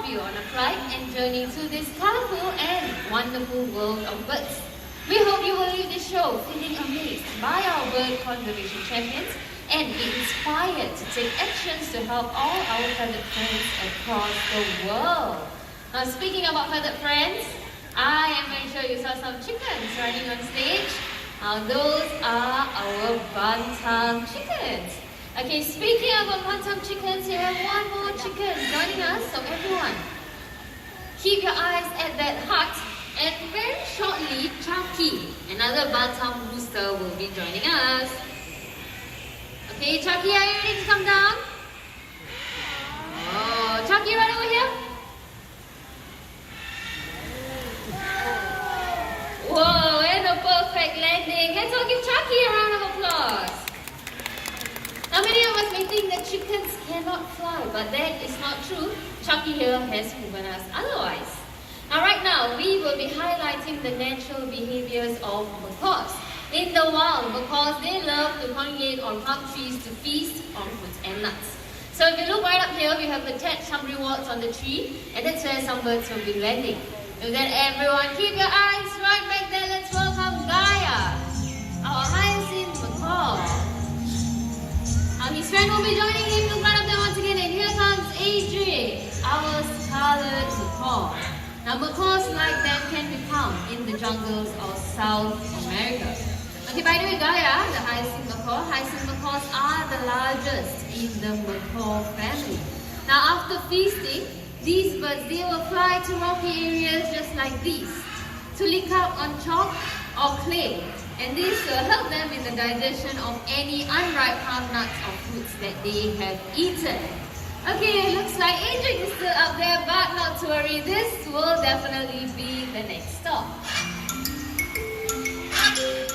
of you on a flight and journey through this colorful and wonderful world of birds. We hope you will leave this show feeling amazed by our bird conservation champions and be inspired to take actions to help all our feathered friends across the world. Now, speaking about feathered friends, I am very sure you saw some chickens running on stage. Those are our bantam chickens. Okay, speaking of bantam chickens, we have one more chicken joining us. So everyone, keep your eyes at that hut. And very shortly, Chucky, another bantam rooster, will be joining us. Okay, Chucky, are you ready to come down? Oh, Chucky, right over here. Whoa, and a perfect landing. Let's all give Chucky a round of applause. Now, many of us may think that chickens cannot fly, but that is not true. Chucky here has proven us otherwise. Now, right now, we will be highlighting the natural behaviors of macaws. In the wild, macaws, they love to congregate on palm trees to feast on fruits and nuts. So if you look right up here, we have attached some rewards on the tree, and that's where some birds will be landing. With that, everyone, keep your eyes right back there. Let's welcome Gaia, our hyacinth macaw. His friend will be joining him. Look right up there once again, and here comes Adrian, our scarlet macaw. Now, macaws like them can be found in the jungles of South America. Okay, by the way, Gaia, the hyacinth macaws are the largest in the macaw family. Now, after feasting, these birds, they will fly to rocky areas just like these to lick up on chalk or clay. And this will help them in the digestion of any unripe palm nuts or fruits that they have eaten. Okay, it looks like Adrian is still up there, but not to worry, this will definitely be the next stop.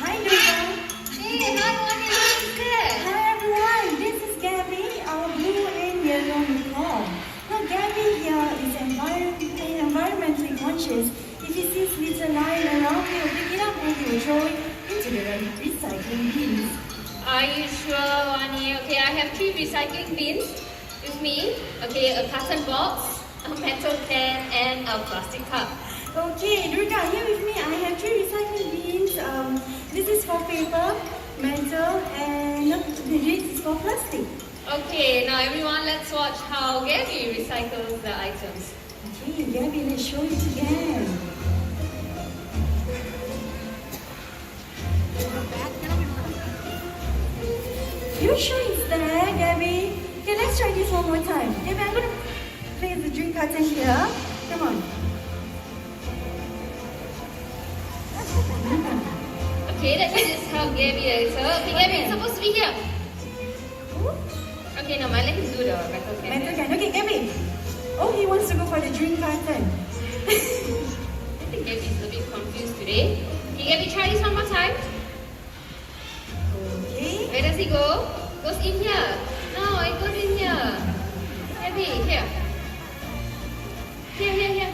Hi, Jurong. Hey, hi, Wani, who's there? Hi, everyone. This is Gabby, our blue and yellow macaw. Now, Gabby here is environmentally conscious. If he sees litter lying around, he will pick it up and he will throw it into the recycling bins. Are you sure, Wani? Okay, I have 3 recycling bins with me. Okay, a carton box, a metal can, and a plastic cup. Okay, Durga, here with me, I have 3 recycling bins. This is for paper, metal, and this is for plastic. Okay, now everyone, let's watch how Gabby recycles the items. Okay, Gabby, let's show it again. You sure it's there, Gabby? Okay, let's try this one more time. Gabby, I'm going to place the drink carton here. Come on. Okay, let's just help Gabby a little. Okay, Gabby, it's supposed to be here. Okay, now let him do the metal can. Metal can. Okay, Gabby. Oh, he wants to go for the drink carton. I think Gabby's a bit confused today. Okay, Gabby, try this one more time. Okay. Where does he go? Goes in here. No, it goes in here. Gabby, here. Here.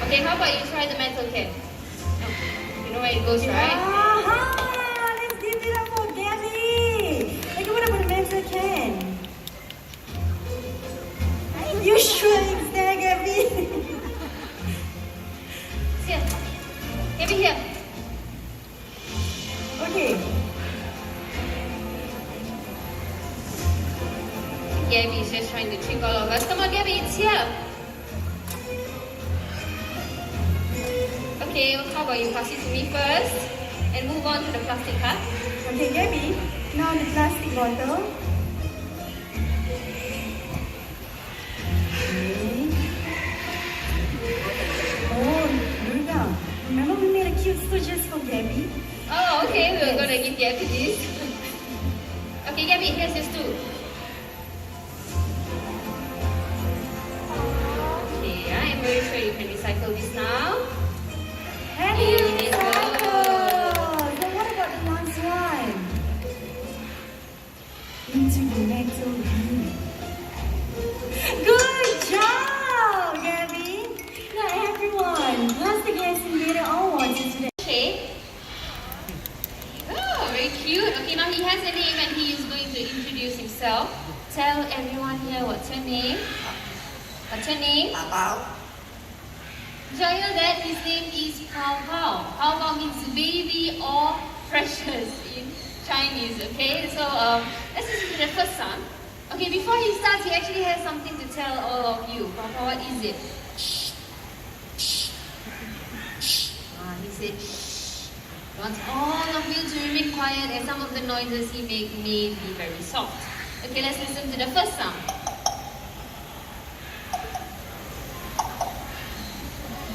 Okay, how about you try the metal can? Oh, you know where it goes, right? Aha! Let's give it up for Gabby. Okay, what about the metal can? You sure it's there, Gabby? Here. Gabby, here. Okay. Gabby is just trying to trick all of us. Come on, Gabby, it's here. Okay, how about you pass it to me first and move on to the plastic cup. Okay, Gabby. Now the plastic bottle. Okay. Oh, Durga. Remember we made a cute stool just for Gabby? Oh, okay, we're gonna give Gabby this. Okay, Gabby, here's your stool. Okay, I am very sure you can recycle this now. And Here you you go. recycle. Then what about the last one? Into the metal bin. Good job, Gabby. Now everyone, plastic has invaded our waters today. Okay. Oh, very cute. Okay, now he has a name and he is going to introduce himself. Tell everyone here, what's your name? What's your name? Did you know that his name is Pao Pao? Pao Pao means baby or precious in Chinese, okay? So let's listen to the first song. Okay, before he starts, he actually has something to tell all of you. Pao Pao, what is it? He said shh. He wants all of you to remain quiet as some of the noises he may be very soft. Okay, let's listen to the first song.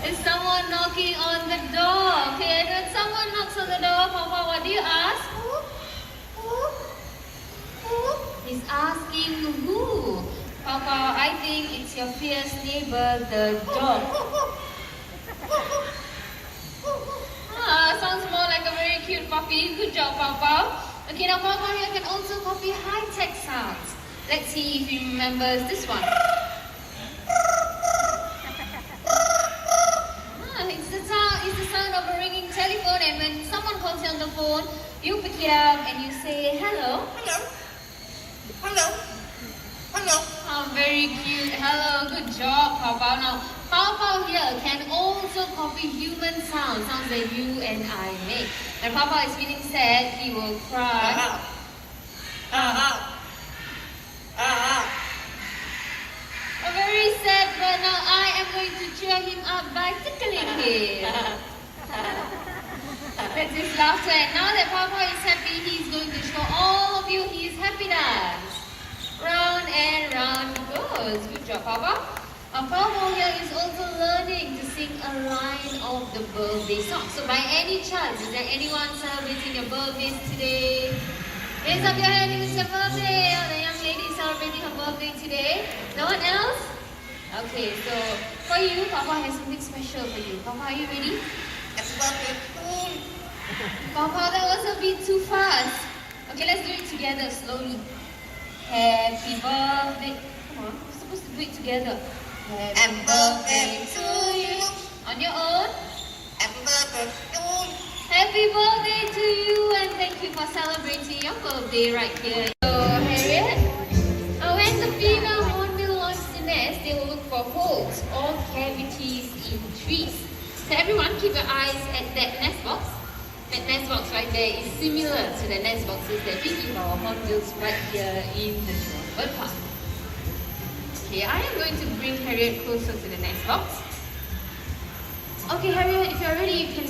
Is someone knocking on the door? Okay, when someone knocks on the door, Papa, what do you ask? He's asking who? Papa, I think it's your fierce neighbor, the dog. Sounds more like a very cute puppy. Good job, Papa. Okay, now Papa here can also copy high-tech sounds. Let's see if he remembers this one. It's the sound of a ringing telephone, and when someone calls you on the phone, you pick it up and you say hello. Oh, very cute. Hello, good job, Papa. Now, Papa here can also copy human sounds that you and I make. When Papa is feeling sad, he will cry. A very sad, but now I am going to cheer him up by tickling him. That's his laughter. And now that Papa is happy, he's going to show all of you his happiness. Round and round he goes. Good job, Papa. Papa here is also learning to sing a line of the birthday song. So by any chance, is there anyone celebrating your birthdays today? Raise up your hand if it's your birthday. Oh, the young lady is celebrating her birthday today. No one else? Okay, so for you, Papa has something special for you. Papa, are you ready? Papa, that was a bit too fast. Okay, let's do it together slowly. Happy birthday. Come on, we're supposed to do it together. Happy birthday to you. On your own. Happy birthday to you. Happy birthday to you, and thank you for celebrating your birthday right here. So, Harriet, when the female hornbill launches the nest, they will look for holes or cavities in trees. So everyone, keep your eyes at that nest box. That nest box right there is similar to the nest boxes that we give our hornbills right here in the Jurong Bird Park. Okay, I am going to bring Harriet closer to the nest box. Okay, Harriet, if you're ready, you can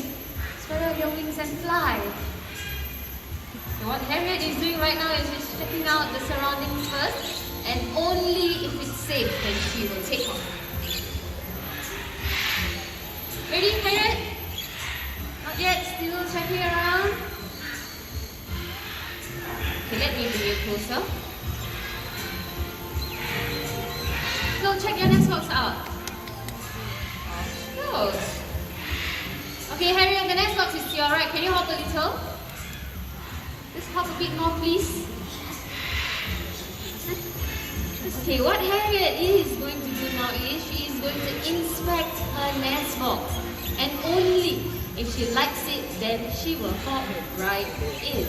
spread out your wings and fly. So what Harriet is doing right now is just checking out the surroundings first, and only if it's safe then she will take off. Ready, Harriet? Not yet, still checking around. Okay, let me bring you closer. So check your nest box out. Off she goes. Okay, Harriet, the nest box is to your right. Can you hop a little? Just hop a bit more, please. Okay, what Harriet is going to do now is she is going to inspect her nest box. And only if she likes it, then she will hop right in.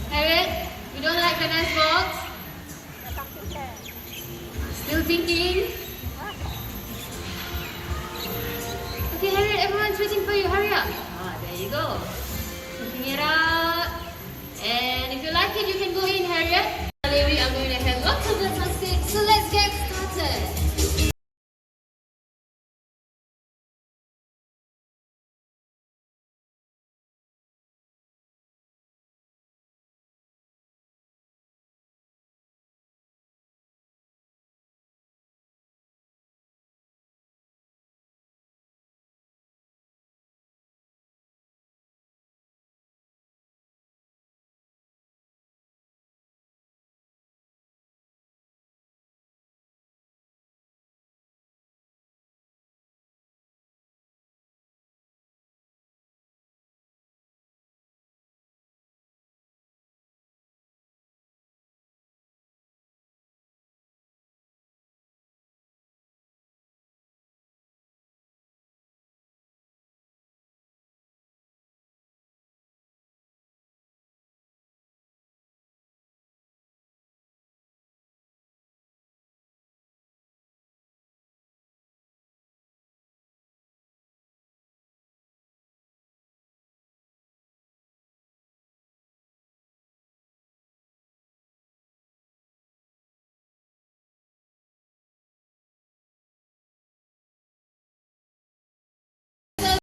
Harriet, you don't like the nest box? Still thinking? Okay, Harriet, everyone's waiting for you. Hurry up. There you go. Taking it out. And if you like it, you can go in, Harriet. We